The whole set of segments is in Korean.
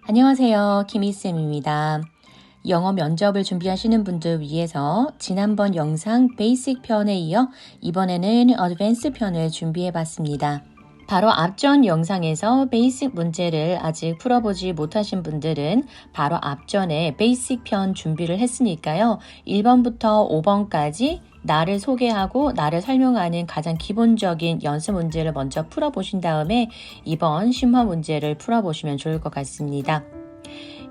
안녕하세요. 키미쌤입니다. 영어 면접을 준비하시는 분들 위해서 지난번 영상 베이직 편에 이어 이번에는 어드밴스 편을 준비해 봤습니다. 바로 앞전 영상에서 베이직 문제를 아직 풀어보지 못하신 분들은 바로 앞전에 베이직 편 준비를 했으니까요. 1번부터 5번까지 나를 소개하고 나를 설명하는 가장 기본적인 연습 문제를 먼저 풀어보신 다음에 이번 심화 문제를 풀어보시면 좋을 것 같습니다.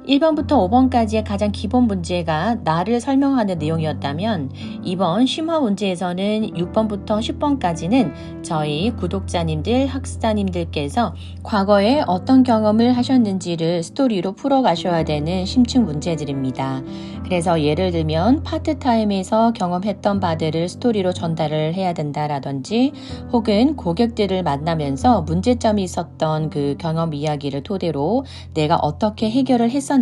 1번부터 5번까지의 가장 기본 문제가 나를 설명하는 내용이었다면 이번 심화 문제에서는 6번부터 10번까지는 저희 구독자님들, 학습자님들께서 과거에 어떤 경험을 하셨는지를 스토리로 풀어가셔야 되는 심층 문제들입니다. 그래서 예를 들면 파트타임에서 경험했던 바들을 스토리로 전달을 해야 된다라든지 혹은 고객들을 만나면서 문제점이 있었던 그 경험 이야기를 토대로 내가 어떻게 해결을 했었는지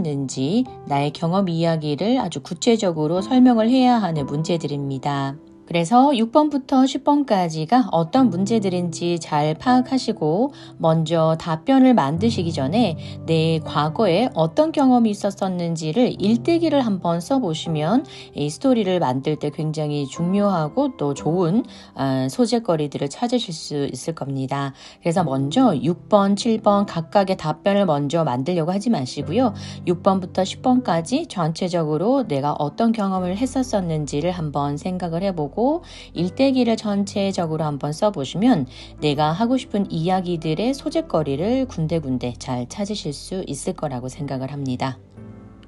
나의 경험 이야기를 아주 구체적으로 설명을 해야 하는 문제들입니다. 그래서 6번부터 10번까지가 어떤 문제들인지 잘 파악하시고 먼저 답변을 만드시기 전에 내 과거에 어떤 경험이 있었는지를 일대기를 한번 써보시면 이 스토리를 만들 때 굉장히 중요하고 또 좋은 소재거리들을 찾으실 수 있을 겁니다. 그래서 먼저 6번, 7번 각각의 답변을 먼저 만들려고 하지 마시고요. 6번부터 10번까지 전체적으로 내가 어떤 경험을 했었는지를 한번 생각을 해보고 일대기를 전체적으로 한번 써보시면 내가 하고 싶은 이야기들의 소재거리를 군데군데 잘 찾으실 수 있을 거라고 생각을 합니다.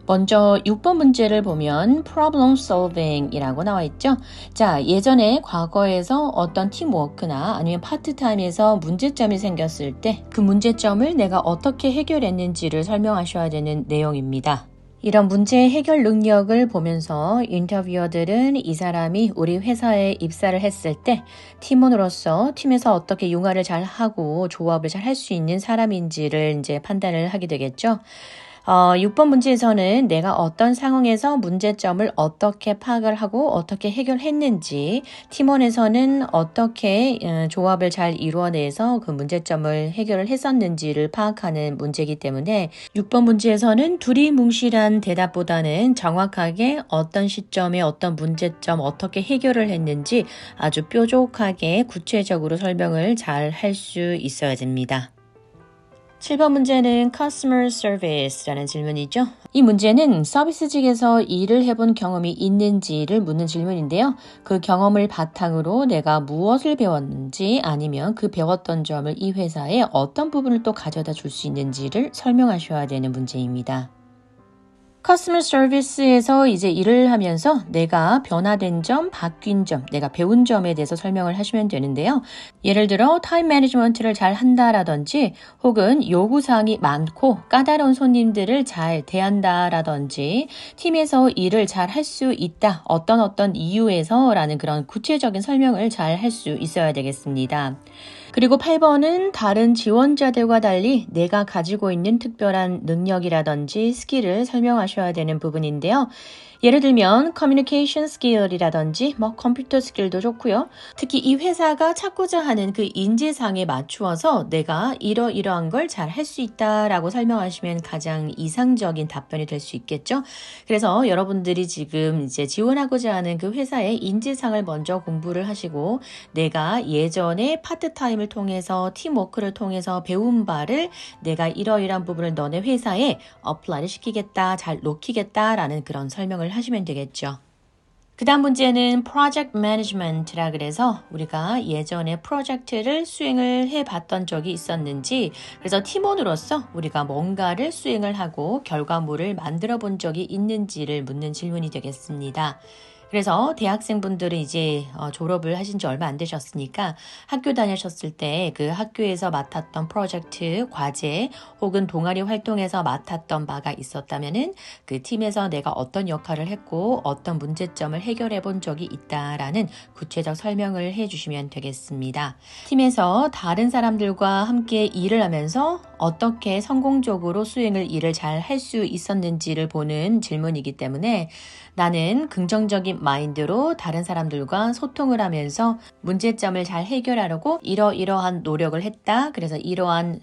먼저 6번 문제를 보면 problem solving 이라고 나와 있죠. 자, 예전에 과거에서 어떤 팀워크나 아니면 파트타임에서 문제점이 생겼을 때 그 문제점을 내가 어떻게 해결했는지를 설명하셔야 되는 내용입니다. 이런 문제 해결 능력을 보면서 인터뷰어들은 이 사람이 우리 회사에 입사를 했을 때 팀원으로서 팀에서 어떻게 융화를 잘 하고 조합을 잘 할 수 있는 사람인지를 이제 판단을 하게 되겠죠. 6번 문제에서는 내가 어떤 상황에서 문제점을 어떻게 파악을 하고 어떻게 해결했는지 팀원에서는 어떻게 조합을 잘 이루어내서 그 문제점을 해결을 했었는지를 파악하는 문제이기 때문에 6번 문제에서는 두리뭉실한 대답보다는 정확하게 어떤 시점에 어떤 문제점 어떻게 해결을 했는지 아주 뾰족하게 구체적으로 설명을 잘 할 수 있어야 됩니다. 7번 문제는 Customer Service라는 질문이죠. 이 문제는 서비스직에서 일을 해본 경험이 있는지를 묻는 질문인데요. 그 경험을 바탕으로 내가 무엇을 배웠는지 아니면 그 배웠던 점을 이 회사에 어떤 부분을 또 가져다 줄 수 있는지를 설명하셔야 되는 문제입니다. 커스터머 서비스에서 이제 일을 하면서 내가 변화된 점, 바뀐 점, 내가 배운 점에 대해서 설명을 하시면 되는데요. 예를 들어 타임 매니지먼트를 잘 한다라든지 혹은 요구사항이 많고 까다로운 손님들을 잘 대한다라든지 팀에서 일을 잘 할 수 있다. 어떤 이유에서 라는 그런 구체적인 설명을 잘 할 수 있어야 되겠습니다. 그리고 8번은 다른 지원자들과 달리 내가 가지고 있는 특별한 능력이라든지 스킬을 설명하셔야 되는 부분인데요. 예를 들면 커뮤니케이션 스킬이라든지 컴퓨터 스킬도 좋고요. 특히 이 회사가 찾고자 하는 그 인재상에 맞추어서 내가 이러이러한 걸 잘 할 수 있다라고 설명하시면 가장 이상적인 답변이 될 수 있겠죠. 그래서 여러분들이 지금 이제 지원하고자 하는 그 회사의 인재상을 먼저 공부를 하시고 내가 예전에 파트타임을 통해서 팀워크를 통해서 배운 바를 내가 이러이러한 부분을 너네 회사에 어플라이를 시키겠다, 잘 녹이겠다라는 그런 설명을 하시면 되겠죠. 그 다음 문제는 Project Management라 그래서 우리가 예전에 프로젝트를 수행을 해봤던 적이 있었는지 그래서 팀원으로서 우리가 뭔가를 수행을 하고 결과물을 만들어 본 적이 있는지를 묻는 질문이 되겠습니다. 그래서 대학생분들은 이제 졸업을 하신 지 얼마 안 되셨으니까 학교 다니셨을 때 그 학교에서 맡았던 프로젝트, 과제 혹은 동아리 활동에서 맡았던 바가 있었다면은 그 팀에서 내가 어떤 역할을 했고 어떤 문제점을 해결해 본 적이 있다라는 구체적 설명을 해주시면 되겠습니다. 팀에서 다른 사람들과 함께 일을 하면서 어떻게 성공적으로 일을 잘 할 수 있었는지를 보는 질문이기 때문에 나는 긍정적인 마인드로 다른 사람들과 소통을 하면서 문제점을 잘 해결하려고 이러이러한 노력을 했다. 그래서 이러한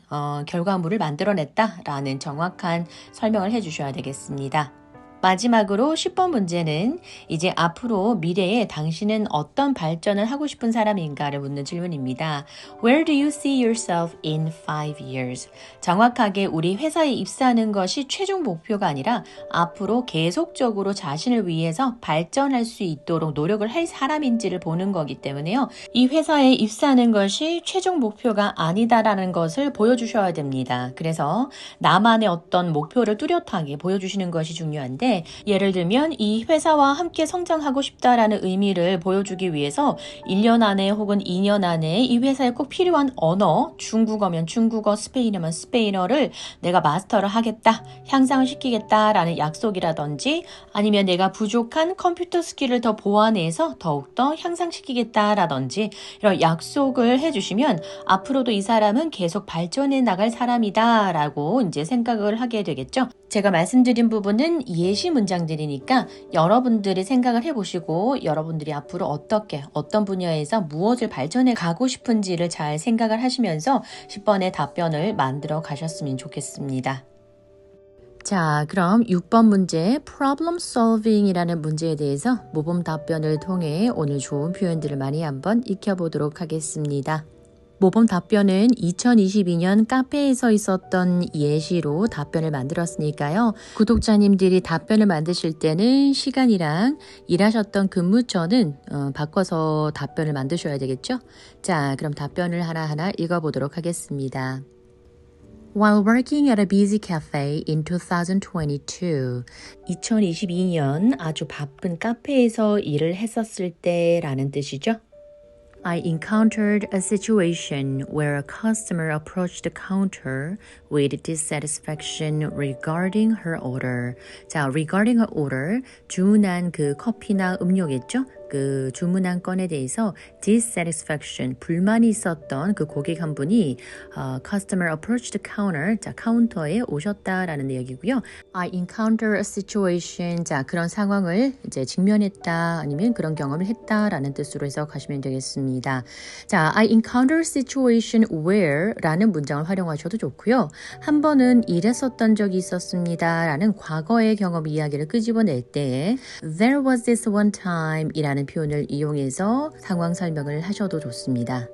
결과물을 만들어냈다라는 정확한 설명을 해주셔야 되겠습니다. 마지막으로 10번 문제는 이제 앞으로 미래에 당신은 어떤 발전을 하고 싶은 사람인가를 묻는 질문입니다. Where do you see yourself in 5 years? 정확하게 우리 회사에 입사하는 것이 최종 목표가 아니라 앞으로 계속적으로 자신을 위해서 발전할 수 있도록 노력을 할 사람인지를 보는 거기 때문에요. 이 회사에 입사하는 것이 최종 목표가 아니다라는 것을 보여주셔야 됩니다. 그래서 나만의 어떤 목표를 뚜렷하게 보여주시는 것이 중요한데 예를 들면 이 회사와 함께 성장하고 싶다라는 의미를 보여주기 위해서 1년 안에 혹은 2년 안에 이 회사에 꼭 필요한 언어, 중국어면 중국어, 스페인어면 스페인어를 내가 마스터를 하겠다, 향상을 시키겠다라는 약속이라든지 아니면 내가 부족한 컴퓨터 스킬을 더 보완해서 더욱더 향상시키겠다라든지 이런 약속을 해주시면 앞으로도 이 사람은 계속 발전해 나갈 사람이다 라고 이제 생각을 하게 되겠죠. 제가 말씀드린 부분은 예시 문장들이니까 여러분들이 생각을 해보시고 여러분들이 앞으로 어떤 분야에서 무엇을 발전해 가고 싶은지를 잘 생각을 하시면서 10번의 답변을 만들어 가셨으면 좋겠습니다. 자, 그럼 6번 문제 problem solving이라는 문제에 대해서 모범 답변을 통해 오늘 좋은 표현들을 많이 한번 익혀보도록 하겠습니다. 모범 답변은 2022년 카페에서 있었던 예시로 답변을 만들었으니까요. 구독자님들이 답변을 만드실 때는 시간이랑 일하셨던 근무처는 바꿔서 답변을 만드셔야 되겠죠? 자, 그럼 답변을 하나하나 읽어보도록 하겠습니다. While working at a busy cafe in 2022, 2022년 아주 바쁜 카페에서 일을 했었을 때라는 뜻이죠. I encountered a situation where a customer approached the counter with dissatisfaction regarding her order. 자, regarding her order, 주문한 그 커피나 음료겠죠? 그 주문한 건에 대해서 dissatisfaction, 불만이 있었던 그 고객 한 분이 customer approached the counter, 자, 카운터에 오셨다라는 내용이고요. I encountered a situation, 자, 그런 상황을 이제 직면했다 아니면 그런 경험을 했다라는 뜻으로 해석하시면 되겠습니다. 자, I encountered a situation where 라는 문장을 활용하셔도 좋고요. 한 번은 이랬었던 적이 있었습니다 라는 과거의 경험 이야기를 끄집어낼 때 there was this one time 이라는 표현을 이용해서 상황 설명을 하셔도 좋습니다.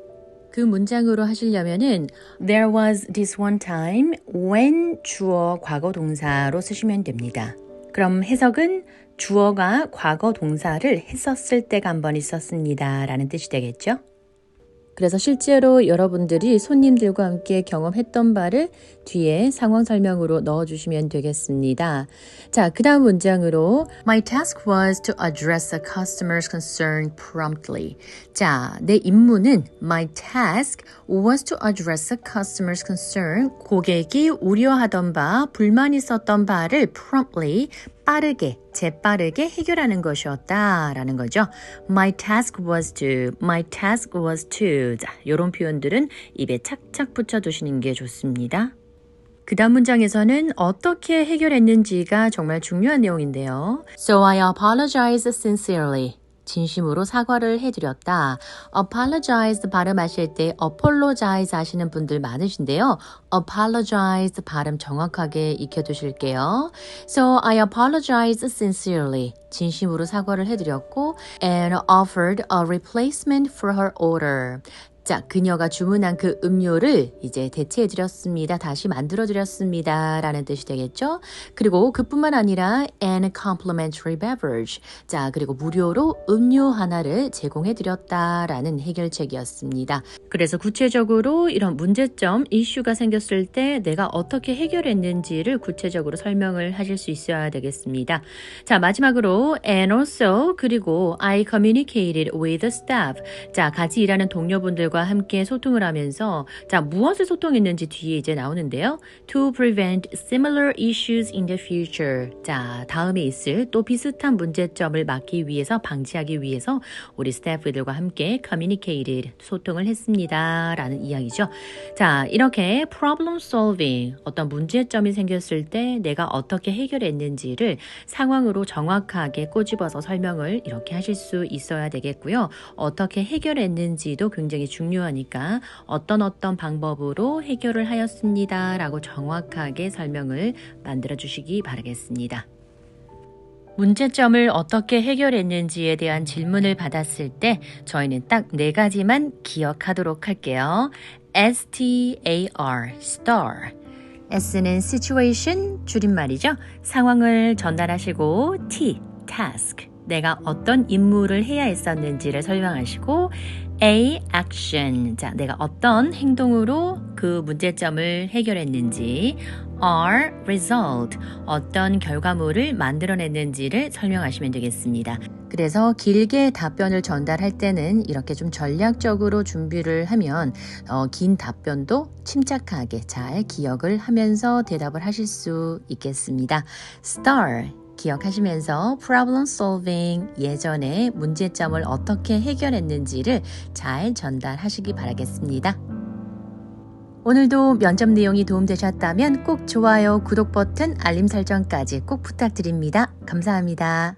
그 문장으로 하시려면은 there was this one time when 주어 과거 동사로 쓰시면 됩니다. 그럼 해석은 주어가 과거 동사를 했었을 때가 한 번 있었습니다 라는 뜻이 되겠죠? 그래서 실제로 여러분들이 손님들과 함께 경험했던 바를 뒤에 상황 설명으로 넣어주시면 되겠습니다. 자, 그 다음 문장으로 My task was to address a customer's concern promptly. 자, 내 임무는 My task was to address a customer's concern. 고객이 우려하던 바, 불만 있었던 바를 promptly 빠르게, 재빠르게 해결하는 것이었다라는 거죠. My task was to. 자, 이런 표현들은 입에 착착 붙여두시는 게 좋습니다. 그 다음 문장에서는 어떻게 해결했는지가 정말 중요한 내용인데요. So I apologize sincerely. 진심으로 사과를 해드렸다. apologize 발음하실 때 apologize 하시는 분들 많으신데요. apologize 발음 정확하게 익혀두실게요. So I apologize sincerely. 진심으로 사과를 해드렸고 and offered a replacement for her order. 자, 그녀가 주문한 그 음료를 이제 대체해드렸습니다. 다시 만들어드렸습니다. 라는 뜻이 되겠죠? 그리고 그뿐만 아니라 and complimentary beverage. 자, 그리고 무료로 음료 하나를 제공해드렸다라는 해결책이었습니다. 그래서 구체적으로 이런 문제점, 이슈가 생겼을 때 내가 어떻게 해결했는지를 구체적으로 설명을 하실 수 있어야 되겠습니다. 자, 마지막으로 and also 그리고 I communicated with the staff. 자, 같이 일하는 동료분들과 스태프들과 함께 소통을 하면서 자, 무엇을 소통했는지 뒤에 이제 나오는데요. To prevent similar issues in the future. 자, 다음에 있을 또 비슷한 문제점을 막기 위해서 방지하기 위해서 우리 스태프들과 함께 communicated 소통을 했습니다. 라는 이야기죠. 자, 이렇게 problem solving 어떤 문제점이 생겼을 때 내가 어떻게 해결했는지를 상황으로 정확하게 꼬집어서 설명을 이렇게 하실 수 있어야 되겠고요. 어떻게 해결했는지도 굉장히 중요하니까 어떤 방법으로 해결을 하였습니다. 라고 정확하게 설명을 만들어 주시기 바라겠습니다. 문제점을 어떻게 해결했는지에 대한 질문을 받았을 때 저희는 딱 4가지만 기억하도록 할게요. STAR, star. S는 situation, 줄임말이죠. 상황을 전달하시고 T, task. 내가 어떤 임무를 해야 했었는지를 설명하시고 A, action. 자, 내가 어떤 행동으로 그 문제점을 해결했는지 R, result. 어떤 결과물을 만들어냈는지를 설명하시면 되겠습니다. 그래서 길게 답변을 전달할 때는 이렇게 좀 전략적으로 준비를 하면 긴 답변도 침착하게 잘 기억을 하면서 대답을 하실 수 있겠습니다. STAR. 기억하시면서 problem solving 예전에 문제점을 어떻게 해결했는지를 잘 전달하시기 바라겠습니다. 오늘도 면접 내용이 도움되셨다면 꼭 좋아요, 구독 버튼, 알림 설정까지 꼭 부탁드립니다. 감사합니다.